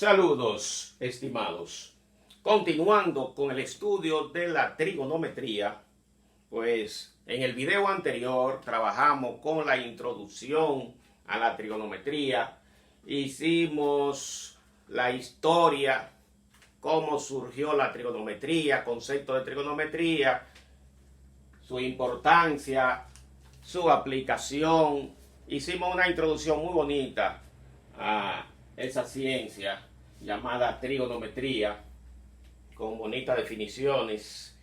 Saludos, estimados. Continuando con el estudio de la trigonometría, pues en el video anterior trabajamos con la introducción a la trigonometría, hicimos la historia, cómo surgió la trigonometría, concepto de trigonometría, su importancia, su aplicación. Hicimos una introducción muy bonita a esa ciencia llamada trigonometría, con bonitas definiciones.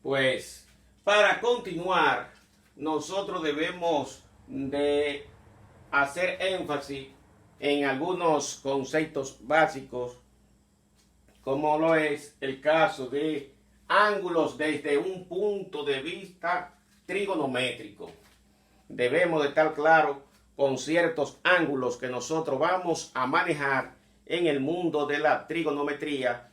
Pues para continuar, nosotros debemos de hacer énfasis en algunos conceptos básicos, como lo es el caso de ángulos desde un punto de vista trigonométrico. Debemos de estar claros con ciertos ángulos que nosotros vamos a manejar en el mundo de la trigonometría,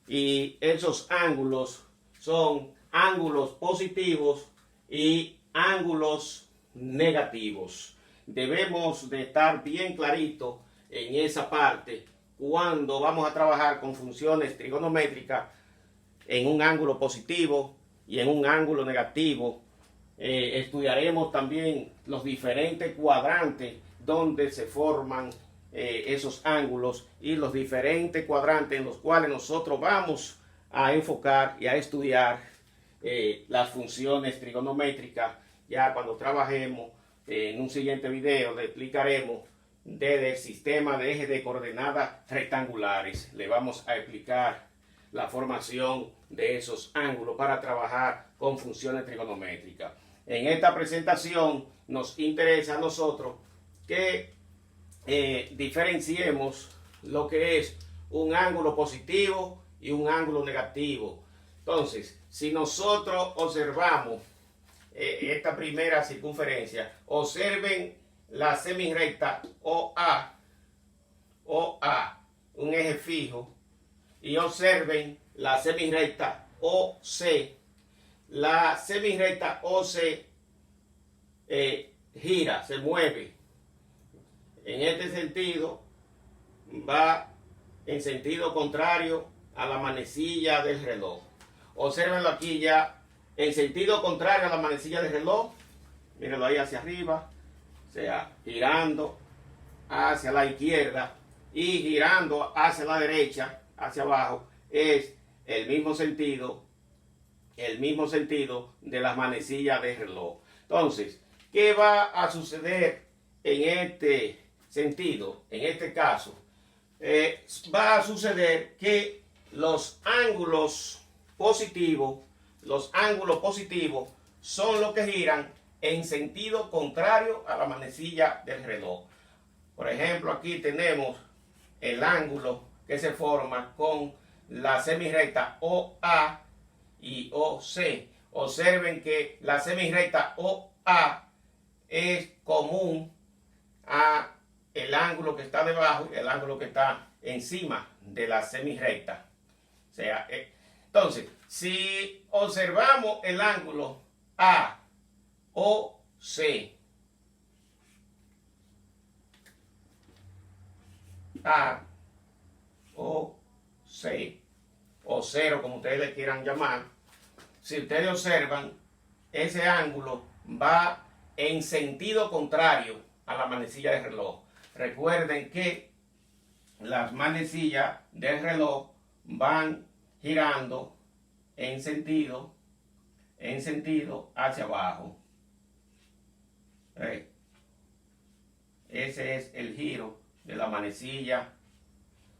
y esos ángulos son ángulos positivos y ángulos negativos. Debemos de estar bien clarito en esa parte cuando vamos a trabajar con funciones trigonométricas en un ángulo positivo y en un ángulo negativo. Estudiaremos también los diferentes cuadrantes donde se forman esos ángulos y los diferentes cuadrantes en los cuales nosotros vamos a enfocar y a estudiar las funciones trigonométricas. Ya cuando trabajemos en un siguiente video le explicaremos desde el sistema de ejes de coordenadas rectangulares. Le vamos a explicar la formación de esos ángulos para trabajar con funciones trigonométricas. En esta presentación nos interesa a nosotros que diferenciemos lo que es un ángulo positivo y un ángulo negativo. Entonces, si nosotros observamos esta primera circunferencia, observen la semirrecta OA, un eje fijo, y observen la semirrecta OC. La semirrecta OC gira, se mueve. En este sentido, va en sentido contrario a la manecilla del reloj. Obsérvenlo aquí ya, en sentido contrario a la manecilla del reloj. Mírenlo ahí hacia arriba, o sea, girando hacia la izquierda y girando hacia la derecha, hacia abajo, es el mismo sentido de las manecillas del reloj. Entonces, ¿qué va a suceder en este sentido? En este caso, va a suceder que los ángulos positivos son los que giran en sentido contrario a la manecilla del reloj. Por ejemplo, aquí tenemos el ángulo que se forma con la semirrecta OA y OC. Observen que la semirrecta OA es común a el ángulo que está debajo y el ángulo que está encima de la semirrecta. O sea, entonces, si observamos el ángulo AOC, o cero, como ustedes le quieran llamar, si ustedes observan, ese ángulo va en sentido contrario a la manecilla del reloj. Recuerden que las manecillas del reloj van girando en sentido hacia abajo. Ese es el giro de la manecilla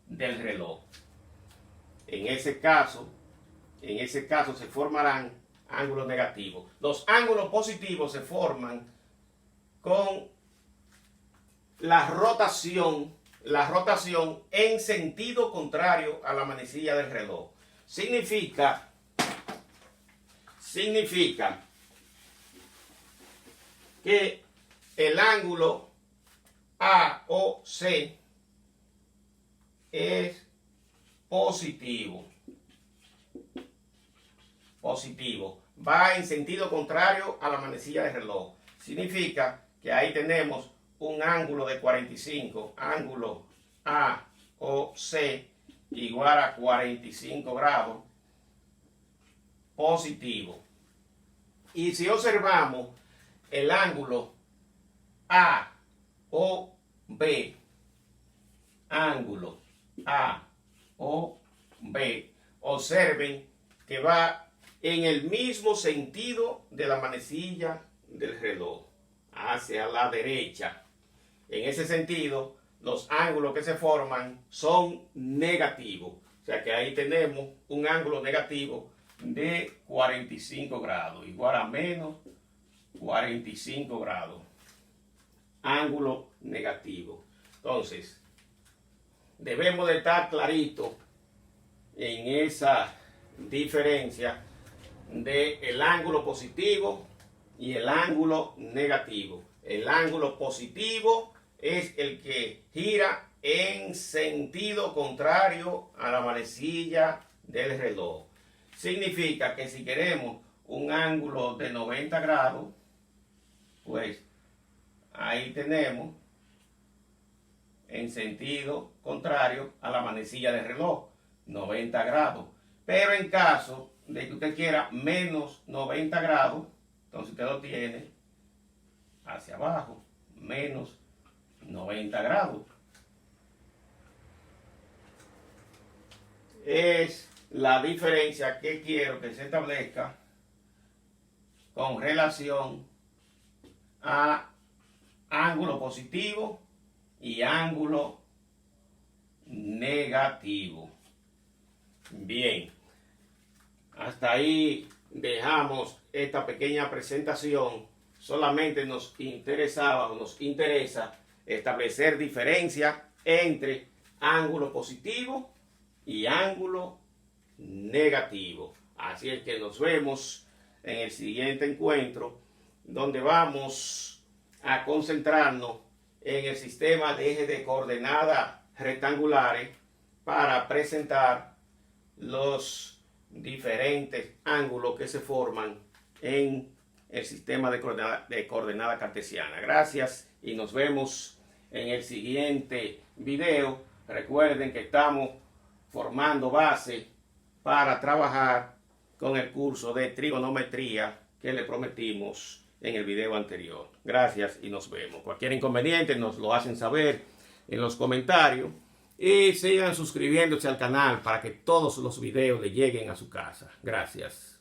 del reloj. En ese caso se formarán ángulos negativos. Los ángulos positivos se forman con la rotación en sentido contrario a la manecilla del reloj. Significa que el ángulo AOC es positivo. Va en sentido contrario a la manecilla del reloj. Significa que ahí tenemos un ángulo de 45, ángulo AOC C igual a 45 grados positivo. Y si observamos el ángulo AOB, ángulo AOB, observen que va en el mismo sentido de la manecilla del reloj, hacia la derecha. En ese sentido, los ángulos que se forman son negativos. O sea que ahí tenemos un ángulo negativo de 45 grados, igual a menos 45 grados. Ángulo negativo. Entonces, debemos de estar clarito en esa diferencia del ángulo positivo y el ángulo negativo. El ángulo positivo es el que gira en sentido contrario a la manecilla del reloj. Significa que si queremos un ángulo de 90 grados, pues ahí tenemos en sentido contrario a la manecilla del reloj, 90 grados. Pero en caso de que usted quiera menos 90 grados, entonces usted lo tiene hacia abajo, menos 90 grados. Es la diferencia que quiero que se establezca con relación a ángulo positivo y ángulo negativo. Bien, hasta ahí dejamos esta pequeña presentación. Solamente nos interesaba o nos interesa establecer diferencia entre ángulo positivo y ángulo negativo. Así es que nos vemos en el siguiente encuentro, donde vamos a concentrarnos en el sistema de ejes de coordenadas rectangulares para presentar los diferentes ángulos que se forman en el sistema de coordenada cartesiana. Gracias y nos vemos en el siguiente video. Recuerden que estamos formando base para trabajar con el curso de trigonometría que le prometimos en el video anterior. Gracias y nos vemos. Cualquier inconveniente nos lo hacen saber en los comentarios y sigan suscribiéndose al canal para que todos los videos le lleguen a su casa. Gracias.